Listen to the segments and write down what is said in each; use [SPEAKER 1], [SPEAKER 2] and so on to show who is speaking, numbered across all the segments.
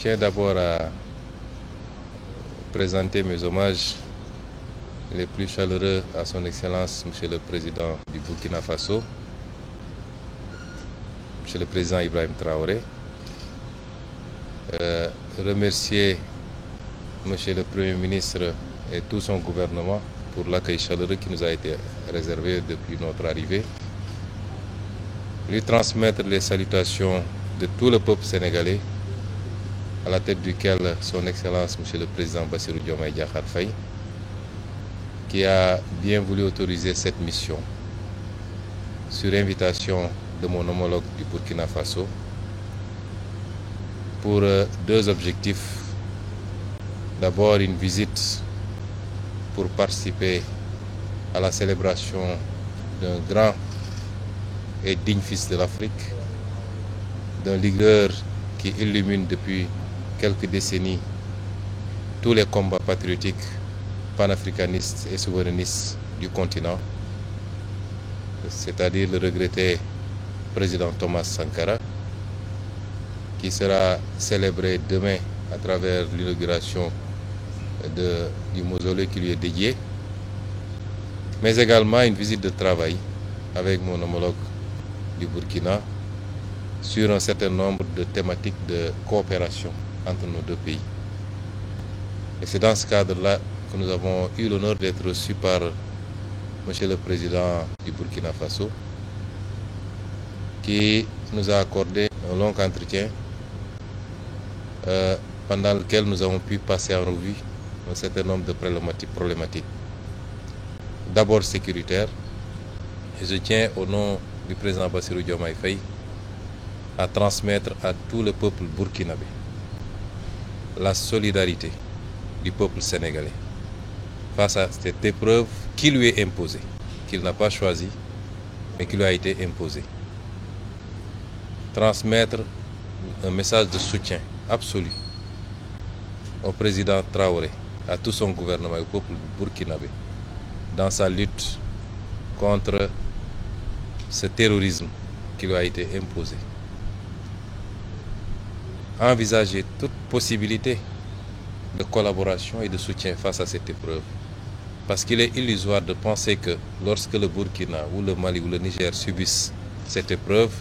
[SPEAKER 1] tiens d'abord à présenter mes hommages les plus chaleureux à son Excellence, Monsieur le Président du Burkina Faso, Monsieur le Président Ibrahim Traoré. Remercier Monsieur le Premier ministre et tout son gouvernement pour l'accueil chaleureux qui nous a été réservé depuis notre arrivée. Lui transmettre les salutations de tout le peuple sénégalais, à la tête duquel son Excellence Monsieur le Président Bassirou Diomaye Diakhar Faye, qui a bien voulu autoriser cette mission sur invitation de mon homologue du Burkina Faso pour deux objectifs. D'abord, une visite pour participer à la célébration d'un grand et digne fils de l'Afrique, d'un leader qui illumine depuis quelques décennies tous les combats patriotiques, panafricanistes et souverainistes du continent, c'est-à-dire le regretté président Thomas Sankara, qui sera célébré demain à travers l'inauguration du mausolée qui lui est dédié, mais également une visite de travail avec mon homologue du Burkina sur un certain nombre de thématiques de coopération entre nos deux pays. Et c'est dans ce cadre-là que nous avons eu l'honneur d'être reçus par Monsieur le Président du Burkina Faso, qui nous a accordé un long entretien pendant lequel nous avons pu passer en revue un certain nombre de problématiques. D'abord sécuritaires, et je tiens au nom du président Bassirou Diomaye Faye à transmettre à tout le peuple burkinabé la solidarité du peuple sénégalais face à cette épreuve qui lui est imposée, qu'il n'a pas choisie, mais qui lui a été imposée. Transmettre un message de soutien absolu au président Traoré, à tout son gouvernement et au peuple burkinabé dans sa lutte contre ce terrorisme qui lui a été imposé. Envisager toute possibilité de collaboration et de soutien face à cette épreuve. Parce qu'il est illusoire de penser que lorsque le Burkina ou le Mali ou le Niger subissent cette épreuve,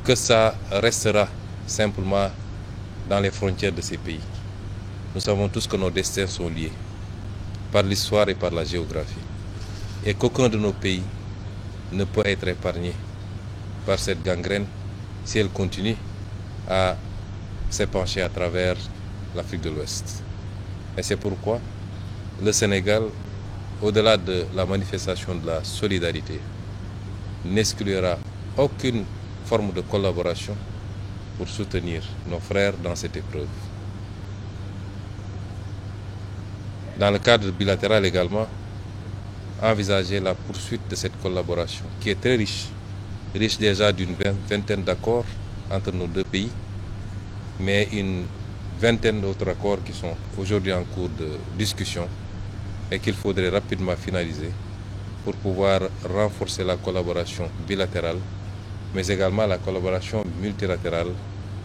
[SPEAKER 1] que ça restera simplement dans les frontières de ces pays. Nous savons tous que nos destins sont liés par l'histoire et par la géographie. Et qu'aucun de nos pays ne peut être épargné par cette gangrène si elle continue à s'épancher à travers l'Afrique de l'Ouest. Et c'est pourquoi le Sénégal, au-delà de la manifestation de la solidarité, n'exclura aucune forme de collaboration pour soutenir nos frères dans cette épreuve. Dans le cadre bilatéral également, envisager la poursuite de cette collaboration qui est très riche déjà d'une vingtaine d'accords entre nos deux pays, mais une vingtaine d'autres accords qui sont aujourd'hui en cours de discussion et qu'il faudrait rapidement finaliser pour pouvoir renforcer la collaboration bilatérale, mais également la collaboration multilatérale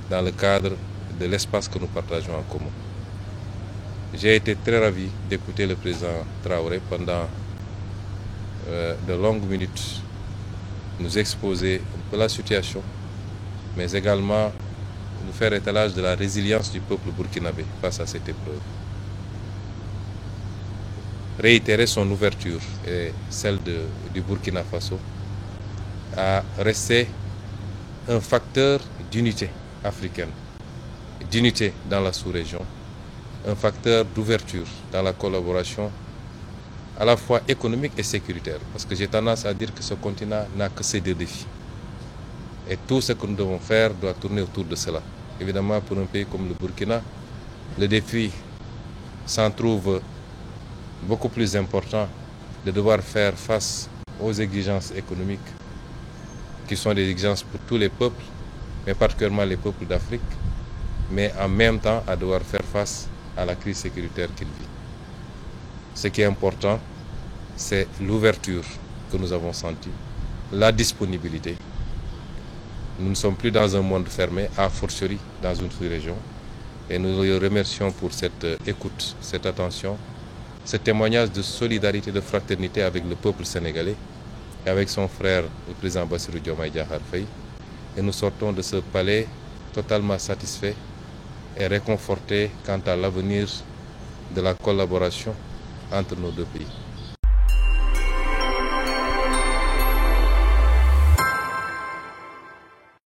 [SPEAKER 1] dans le cadre de l'espace que nous partageons en commun. J'ai été très ravi d'écouter le président Traoré pendant de longues minutes nous exposer un peu la situation, mais également nous faire étalage de la résilience du peuple burkinabé face à cette épreuve. Réitérer son ouverture et celle du Burkina Faso à rester un facteur d'unité africaine, d'unité dans la sous-région, un facteur d'ouverture dans la collaboration à la fois économique et sécuritaire. Parce que j'ai tendance à dire que ce continent n'a que ces deux défis. Et tout ce que nous devons faire doit tourner autour de cela. Évidemment, pour un pays comme le Burkina, le défi s'en trouve beaucoup plus important de devoir faire face aux exigences économiques qui sont des exigences pour tous les peuples, mais particulièrement les peuples d'Afrique, mais en même temps à devoir faire face à la crise sécuritaire qu'il vit. Ce qui est important, c'est l'ouverture que nous avons sentie, la disponibilité, Nous ne sommes plus dans un monde fermé, a fortiori dans une sous-région. Et nous le remercions pour cette écoute, cette attention, ce témoignage de solidarité, de fraternité avec le peuple sénégalais et avec son frère, le président Bassirou Diomaye Diakhar Faye. Et nous sortons de ce palais totalement satisfaits et réconfortés quant à l'avenir de la collaboration entre nos deux pays.